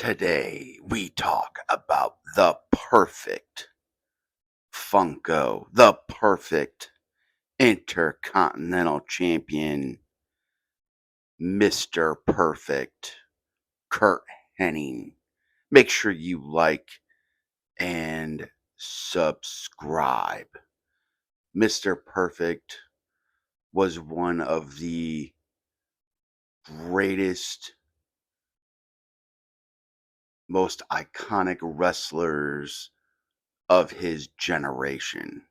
Today we talk about the perfect Funko, the perfect Intercontinental Champion, Mr. Perfect, Kurt Hennig. Make sure you like and subscribe. Mr. Perfect was one of the greatest, most iconic wrestlers of his generation.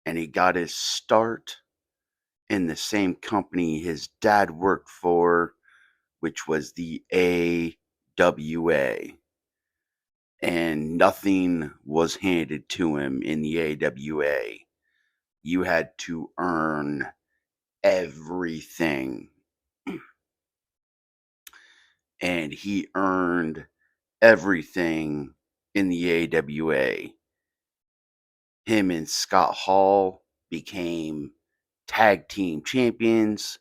And he got his start in the same company his dad worked for, which was the AWA. And nothing was handed to him in the AWA. You had to earn everything. And he earned everything in the AWA. Him and Scott Hall became tag team champions,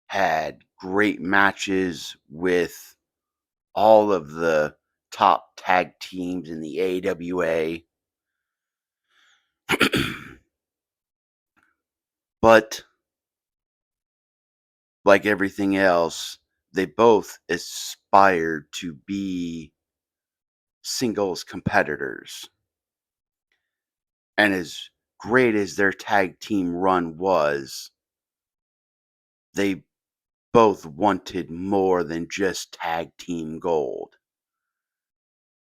had great matches with all of the top tag teams in the AWA. But like everything else, they both aspired to be singles competitors. And as great as their tag team run was, they both wanted more than just tag team gold.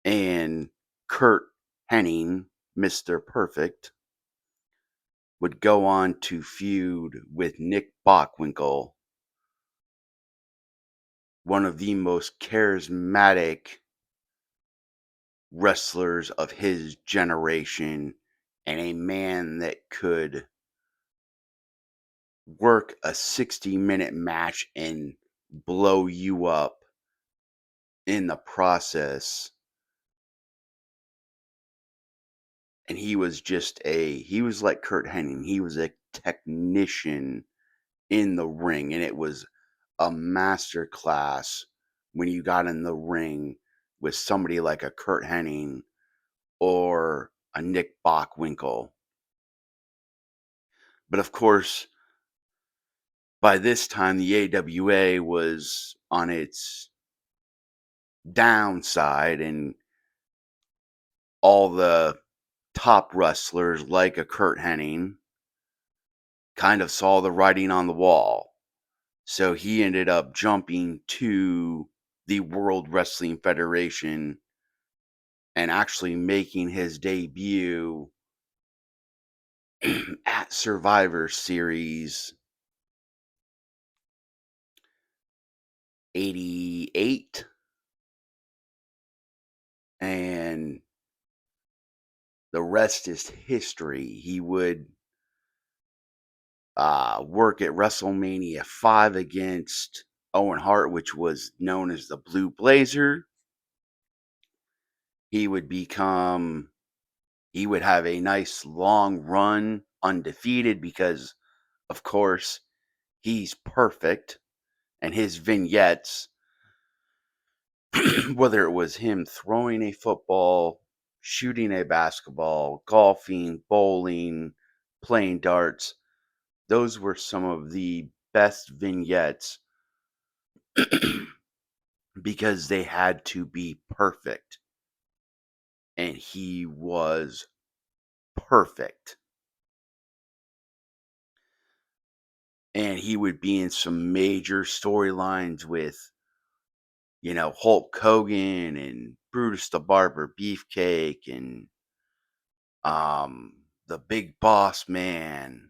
And Kurt Hennig, Mr. Perfect, would go on to feud with Nick Bockwinkel, one of the most charismatic wrestlers of his generation, and a man that could work a 60-minute match and blow you up in the process. And he was like Kurt Hennig. He was a technician in the ring, and it was a master class when you got in the ring with somebody like a Kurt Hennig or a Nick Bockwinkel. But of course, by this time, the AWA was on its downside, and all the top wrestlers, like a Kurt Hennig, kind of saw the writing on the wall. So he ended up jumping to the World Wrestling Federation and actually making his debut at Survivor Series 88. And the rest is history. He would work at WrestleMania 5 against Owen Hart, which was known as the Blue Blazer. He would have a nice long run undefeated because, of course, he's perfect. And his vignettes, whether it was him throwing a football, shooting a basketball, golfing, bowling, playing darts, those were some of the best vignettes because they had to be perfect. And he was perfect. And he would be in some major storylines with, Hulk Hogan and Brutus the Barber Beefcake and the Big Boss Man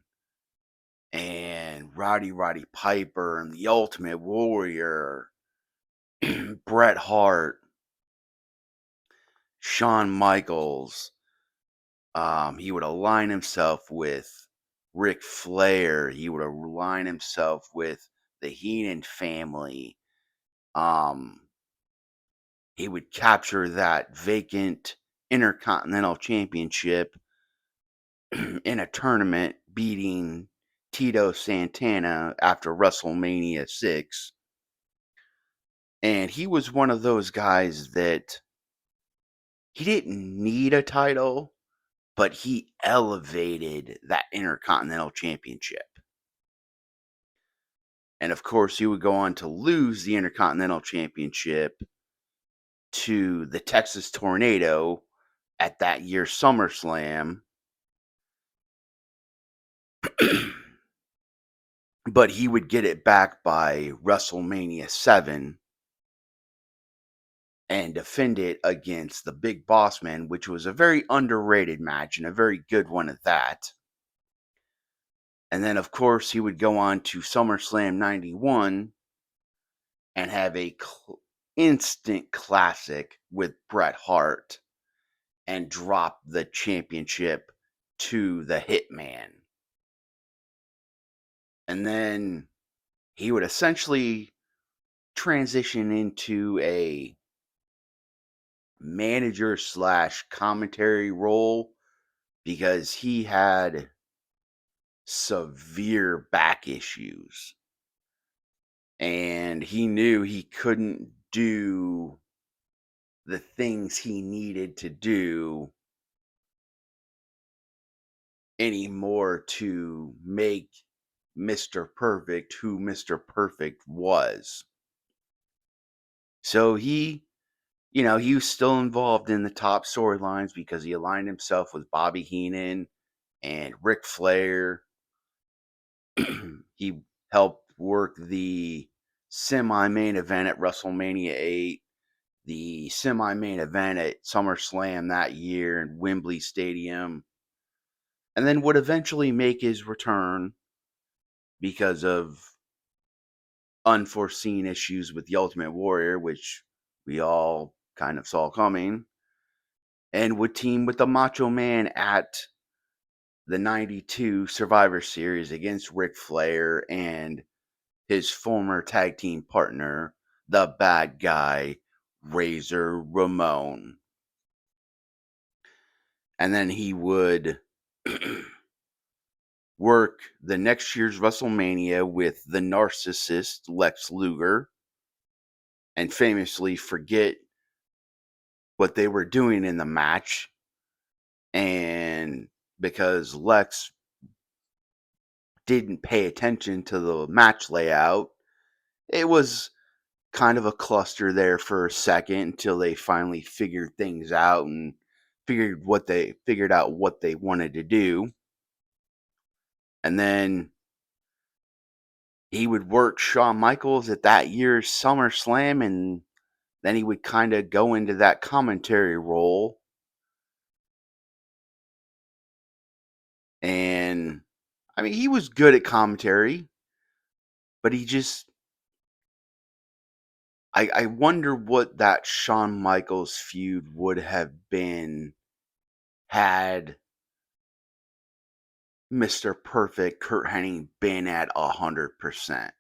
and Roddy Piper and the Ultimate Warrior, Bret Hart, Shawn Michaels. He would align himself with Ric Flair. He would align himself with the Heenan family. He would capture that vacant Intercontinental Championship in a tournament, beating Tito Santana after WrestleMania 6. And he was one of those guys that he didn't need a title, but he elevated that Intercontinental Championship. And of course, he would go on to lose the Intercontinental Championship to the Texas Tornado at that year's SummerSlam. But he would get it back by WrestleMania 7 and defend it against the Big Boss Man, which was a very underrated match and a very good one at that. And then, of course, he would go on to SummerSlam 91 and have a instant classic with Bret Hart and drop the championship to the Hitman. And then he would essentially transition into a manager slash commentary role because he had severe back issues and he knew he couldn't do the things he needed to do anymore to make Mr. Perfect who Mr. Perfect was. So he was still involved in the top storylines because he aligned himself with Bobby Heenan and Ric Flair. He helped work the semi-main event at WrestleMania 8, the semi-main event at SummerSlam that year in Wembley Stadium, and then would eventually make his return because of unforeseen issues with the Ultimate Warrior, which we all kind of saw coming, and would team with the Macho Man at the 92 Survivor Series against Ric Flair and his former tag team partner, the bad guy, Razor Ramon. And then he would work the next year's WrestleMania with the narcissist Lex Luger and famously forget what they were doing in the match. And because Lex didn't pay attention to the match layout, it was kind of a cluster there for a second until they finally figured things out and figured out what they wanted to do. And then he would work Shawn Michaels at that year's SummerSlam, and then he would kind of go into that commentary role. And I mean, he was good at commentary, but I wonder what that Shawn Michaels feud would have been had Mr. Perfect Kurt Hennig been at 100%.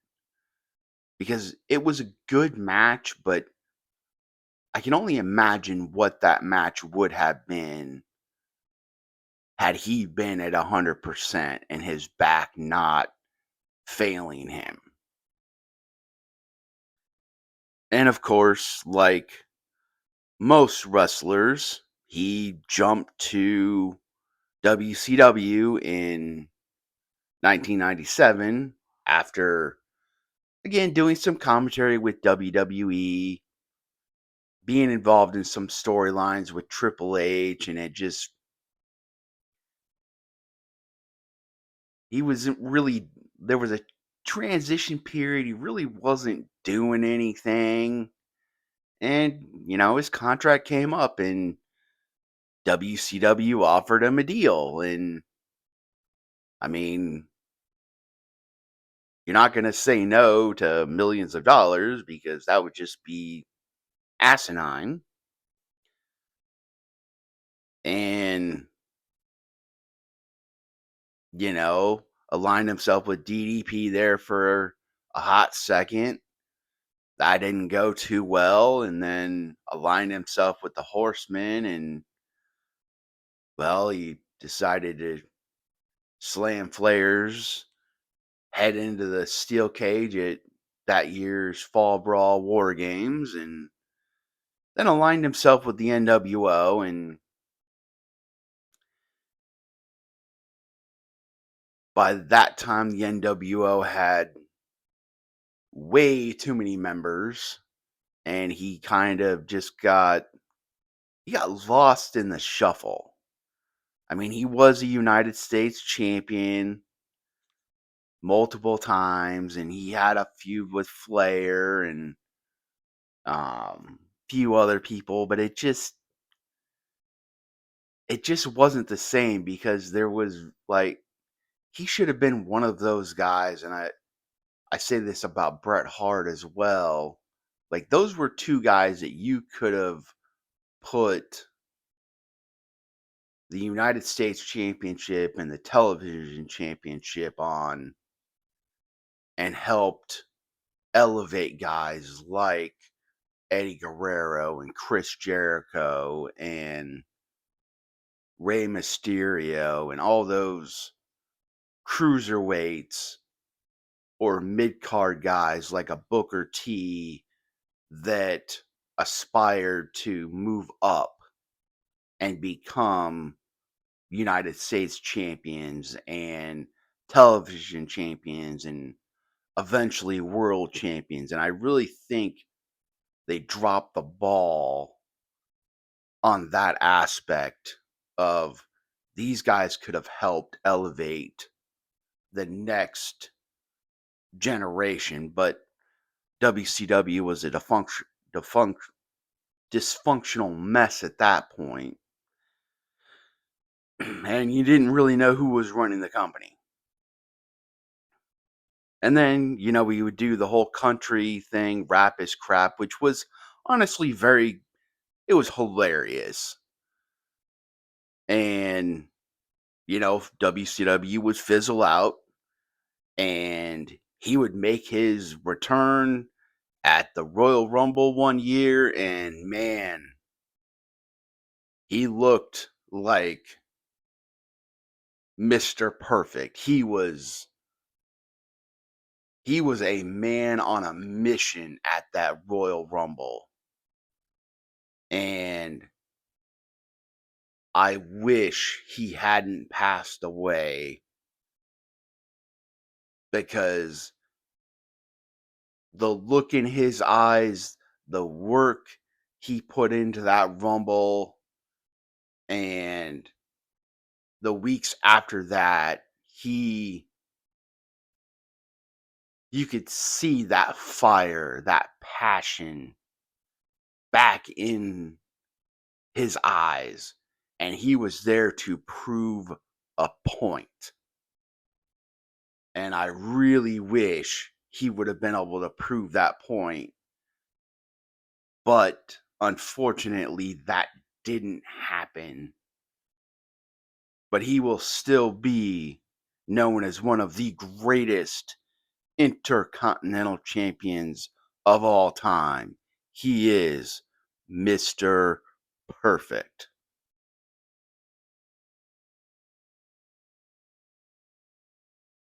Because it was a good match, but I can only imagine what that match would have been had he been at 100% and his back not failing him. And of course, like most wrestlers, he jumped to WCW in 1997 after, again, doing some commentary with WWE, being involved in some storylines with Triple H, and he wasn't really, there was a transition period. He really wasn't doing anything. And, his contract came up and WCW offered him a deal. And, I mean, you're not going to say no to millions of dollars because that would just be asinine. And, aligned himself with DDP there for a hot second. That didn't go too well. And then aligned himself with the Horsemen. And, well, he decided to slam Flair's head into the steel cage at that year's Fall Brawl War Games, and then aligned himself with the NWO. And by that time, the NWO had way too many members, and he got lost in the shuffle. I mean, he was a United States champion multiple times, and he had a feud with Flair and few other people, but it just wasn't the same, because there was like he should have been one of those guys. And I say this about Bret Hart as well. Like, those were two guys that you could have put the United States Championship and the Television Championship on, and helped elevate guys like Eddie Guerrero and Chris Jericho and Rey Mysterio and all those cruiserweights or mid card guys like a Booker T that aspired to move up and become United States champions and television champions and eventually world champions. And I really think they dropped the ball on that aspect of these guys could have helped elevate the next generation. But WCW was a dysfunctional mess at that point, and you didn't really know who was running the company. And then, we would do the whole country thing, Rap is Crap, which was honestly it was hilarious. And, WCW would fizzle out, and he would make his return at the Royal Rumble one year, and man, he looked like Mr. Perfect. He was a man on a mission at that Royal Rumble. And I wish he hadn't passed away, because the look in his eyes, the work he put into that Rumble, and the weeks after that, you could see that fire, that passion back in his eyes, and he was there to prove a point. And I really wish he would have been able to prove that point. But unfortunately, that didn't happen. But he will still be known as one of the greatest intercontinental champions of all time. He is Mr. Perfect.